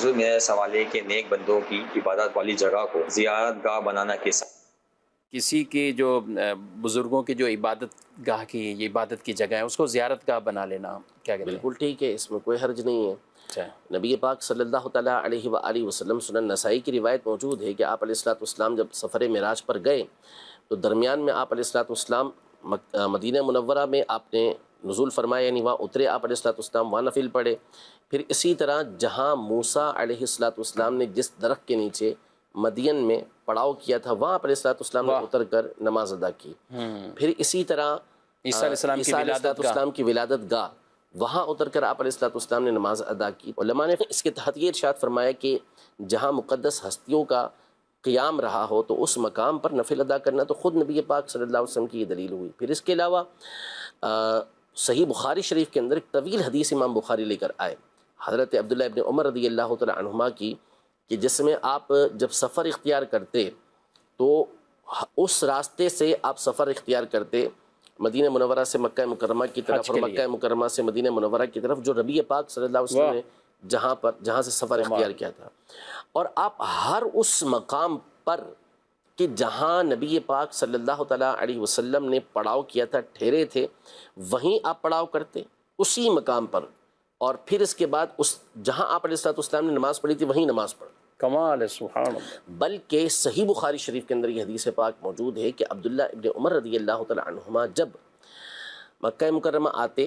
موضوع میں سوال ہے کہ نیک بندوں کی عبادت والی جگہ کو زیارت گاہ بنانا کیسا؟ کسی کی جو بزرگوں کی جو عبادت گاہ کی یہ عبادت کی جگہ ہے اس کو زیارت گاہ بنا لینا کیا کہتے ہیں؟ بالکل ٹھیک ہے، اس میں کوئی حرج نہیں ہے۔ اچھا، نبی پاک صلی اللہ تعالیٰ علیہ وآلہ وسلم سنن نسائی کی روایت موجود ہے کہ آپ علیہ الصلوۃ والسلام جب سفر معراج پر گئے تو درمیان میں آپ علیہ الصلوۃ والسلام مدینہ منورہ میں آپ نے نزول فرمایا، یعنی وہاں اترے آپ علیہ الصلوۃ والسلام، وہاں نفل پڑھے۔ پھر اسی طرح جہاں موسیٰ علیہ الصلوۃ والسلام نے جس درخت کے نیچے مدین میں پڑاؤ کیا تھا وہاں آپ علیہ الصلوۃ والسلام نے اتر کر نماز ادا کی۔ پھر اسی طرح عیسیٰ علیہ السلام کی عیسیٰ علیہ ولادت گاہ، السلام کی ولادت گاہ، وہاں اتر کر آپ علیہ الصلوۃ والسلام نے نماز ادا کی۔ علماء نے اس کے تحت یہ ارشاد فرمایا کہ جہاں مقدس ہستیوں کا قیام رہا ہو تو اس مقام پر نفل ادا کرنا تو خود نبی پاک صلی اللہ علیہ وسلم کی یہ دلیل ہوئی۔ پھر اس کے علاوہ صحیح بخاری شریف کے اندر ایک طویل حدیث امام بخاری لے کر آئے حضرت عبداللہ ابن عمر رضی اللہ تعالی عنہما کی، کہ جس میں آپ جب سفر اختیار کرتے تو اس راستے سے آپ سفر اختیار کرتے مدینہ منورہ سے مکہ مکرمہ کی طرف اور مکہ مکرمہ سے مدینہ منورہ کی طرف، جو نبی پاک صلی اللہ علیہ وسلم نے جہاں سے سفر اختیار کیا تھا، اور آپ ہر اس مقام پر کہ جہاں نبی پاک صلی اللہ تعالیٰ علیہ وسلم نے پڑاؤ کیا تھا ٹھہرے تھے وہیں آپ پڑاؤ کرتے اسی مقام پر، اور پھر اس کے بعد اس جہاں آپ علیہ السلام نے نماز پڑھی تھی وہیں نماز پڑھ۔ کمال ہے، سبحان اللہ۔ بلکہ صحیح بخاری شریف کے اندر یہ حدیث پاک موجود ہے کہ عبداللہ ابن عمر رضی اللہ تعالی عنہما جب مکہ مکرمہ آتے،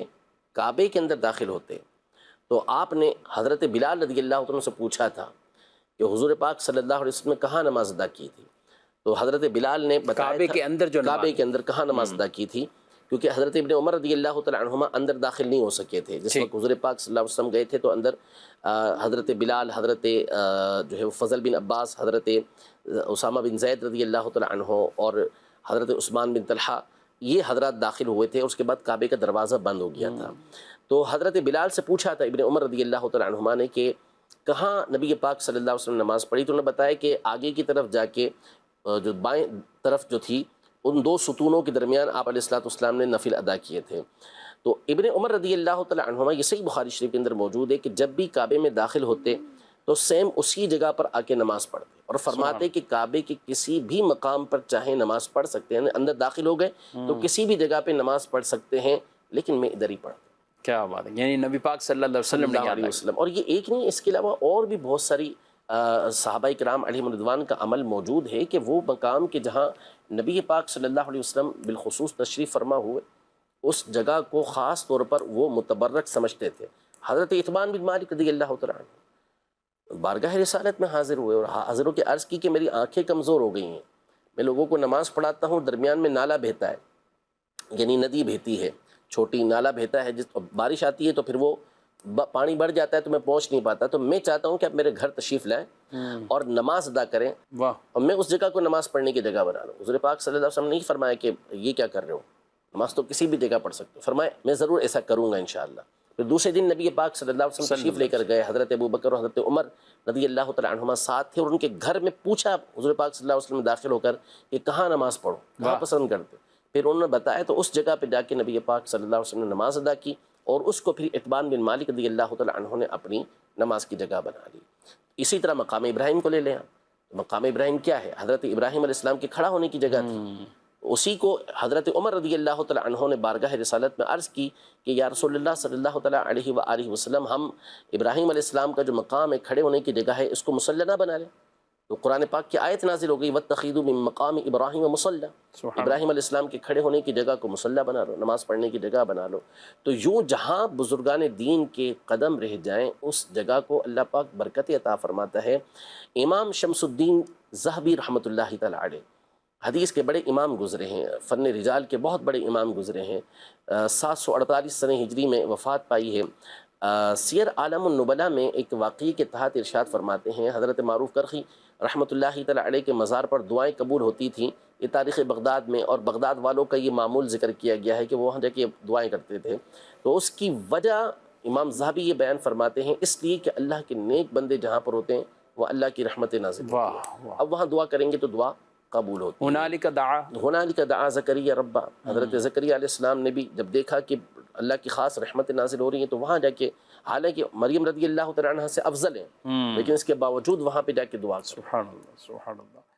کعبے کے اندر داخل ہوتے، تو آپ نے حضرت بلال رضی اللہ عنہ سے پوچھا تھا کہ حضور پاک صلی اللہ علیہ وسلم نے کہاں نماز ادا کی تھی، تو حضرت بلال نے بتایا کعبے کے اندر جو کعبے کے اندر کہاں نماز ادا کی تھی، کیونکہ حضرت ابن عمر رضی اللہ تعالی عنہما اندر داخل نہیں ہو سکے تھے جس وقت حضور پاک صلی اللہ علیہ وسلم گئے تھے، تو اندر حضرت بلال، حضرت جو ہے فضل بن عباس، حضرت اسامہ بن زید رضی اللہ تعالی عنہ اور حضرت عثمان بن طلحہ، یہ حضرات داخل ہوئے تھے، اس کے بعد کعبے کا دروازہ بند ہو گیا تھا۔ تو حضرت بلال سے پوچھا تھا ابن عمر رضی اللہ تعالی عنہما نے کہ کہاں نبی پاک صلی اللہ علیہ وسلم نے نماز پڑھی، تو انہوں نے بتایا کہ آگے کی طرف جا کے جو بائیں طرف جو تھی ان دو ستونوں کے درمیان آپ علیہ السلام نے نفل ادا کیے تھے۔ تو ابن عمر رضی اللہ تعالی عنہما، یہ صحیح بخاری شریف کے اندر موجود ہے کہ جب بھی کعبے میں داخل ہوتے تو سیم اسی جگہ پر آ کے نماز پڑھتے اور فرماتے کہ کعبے کے کسی بھی مقام پر چاہے نماز پڑھ سکتے ہیں، اندر داخل ہو گئے تو کسی بھی جگہ پہ نماز پڑھ سکتے ہیں، لیکن میں ادھر ہی پڑھتا ہوں۔ کیا بات ہے، یعنی نبی پاک صلی اللہ علیہ وسلم اور یہ ایک نہیں، اس کے علاوہ اور بھی بہت ساری صحابہ کرام علیہم رضوان کا عمل موجود ہے کہ وہ مقام کے جہاں نبی پاک صلی اللہ علیہ وسلم بالخصوص تشریف فرما ہوئے اس جگہ کو خاص طور پر وہ متبرک سمجھتے تھے۔ حضرت عتبان بن مالک رضی اللہ تعالیٰ عنہ بارگاہ رسالت میں حاضر ہوئے اور حاضروں کے عرض کی کہ میری آنکھیں کمزور ہو گئی ہیں، میں لوگوں کو نماز پڑھاتا ہوں، درمیان میں نالا بہتا ہے، یعنی ندی بہتی ہے، چھوٹی نالا بہتا ہے، جس بارش آتی ہے تو پھر وہ پانی بڑھ جاتا ہے تو میں پہنچ نہیں پاتا، تو میں چاہتا ہوں کہ آپ میرے گھر تشریف لائیں اور نماز ادا کریں، اور میں اس جگہ کو نماز پڑھنے کی جگہ بنا لوں۔ حضور پاک صلی اللہ علیہ وسلم نے نہیں فرمایا کہ یہ کیا کر رہے ہو، نماز تو کسی بھی جگہ پڑھ سکتے ہو، فرمایا میں ضرور ایسا کروں گا انشاءاللہ۔ پھر دوسرے دن نبی پاک صلی اللہ علیہ وسلم تشریف لے کر گئے، حضرت ابوبکر اور حضرت عمر رضی اللہ تعالی عنہما ساتھ تھے، اور ان کے گھر میں پوچھا حضور پاک صلی اللہ علیہ وسلم داخل ہو کر کہ کہاں نماز پڑھو، کہاں پسند کرتے، پھر انہوں نے بتایا تو اس جگہ پہ جا کے نبی پاک صلی اللہ علیہ وسلم نے نماز ادا کی، اور اس کو پھر عتبان بن مالک رضی اللہ تعالی عنہ نے اپنی نماز کی جگہ بنا لی۔ اسی طرح مقام ابراہیم کو لے لیں، مقام ابراہیم کیا ہے؟ حضرت ابراہیم علیہ السلام کے کھڑا ہونے کی جگہ تھی، اسی کو حضرت عمر رضی اللہ تعالی عنہ نے بارگاہ رسالت میں عرض کی کہ یا رسول اللہ صلی اللہ تعالی علیہ وآلہ وسلم، ہم ابراہیم علیہ السلام کا جو مقام ہے، کھڑے ہونے کی جگہ ہے، اس کو مصلی نہ بنا لیں؟ تو قرآن پاک کی آیت نازل ہو گئی وَاتَّخِذُوا مِن مَقَامِ إِبْرَاهِيمَ مُصَلًّى، ابراہیم علیہ السلام کے کھڑے ہونے کی جگہ کو مصلی بنا لو، نماز پڑھنے کی جگہ بنا لو۔ تو یوں جہاں بزرگان دین کے قدم رہ جائیں اس جگہ کو اللہ پاک برکت عطا فرماتا ہے۔ امام شمس الدین ذہبی رحمۃ اللہ تعالی علیہ حدیث کے بڑے امام گزرے ہیں، فن رجال کے بہت بڑے امام گزرے ہیں، 748 سنہ ہجری میں وفات پائی ہے۔ سیر عالم النبلاء میں ایک واقعے کے تحت ارشاد فرماتے ہیں، حضرت معروف کرخی رحمۃ اللہ تعالی علیہ کے مزار پر دعائیں قبول ہوتی تھیں، یہ تاریخ بغداد میں، اور بغداد والوں کا یہ معمول ذکر کیا گیا ہے کہ وہ وہاں جا کے دعائیں کرتے تھے۔ تو اس کی وجہ امام ذہبی یہ بیان فرماتے ہیں، اس لیے کہ اللہ کے نیک بندے جہاں پر ہوتے ہیں وہ اللہ کی رحمت نازل ہوتی ہے، اب وہاں دعا کریں گے تو دعا قبول ہوتی ہے۔ ہنالک دعا زکریا ربا، حضرت زکریا علیہ السلام نے بھی جب دیکھا کہ اللہ کی خاص رحمت نازل ہو رہی ہیں، تو وہاں جا کے حالانکہ مریم رضی اللہ تعالیٰ عنہ سے افضل ہیں، لیکن اس کے باوجود وہاں پہ جا کے دعا کرو۔ سبحان اللہ، سبحان اللہ۔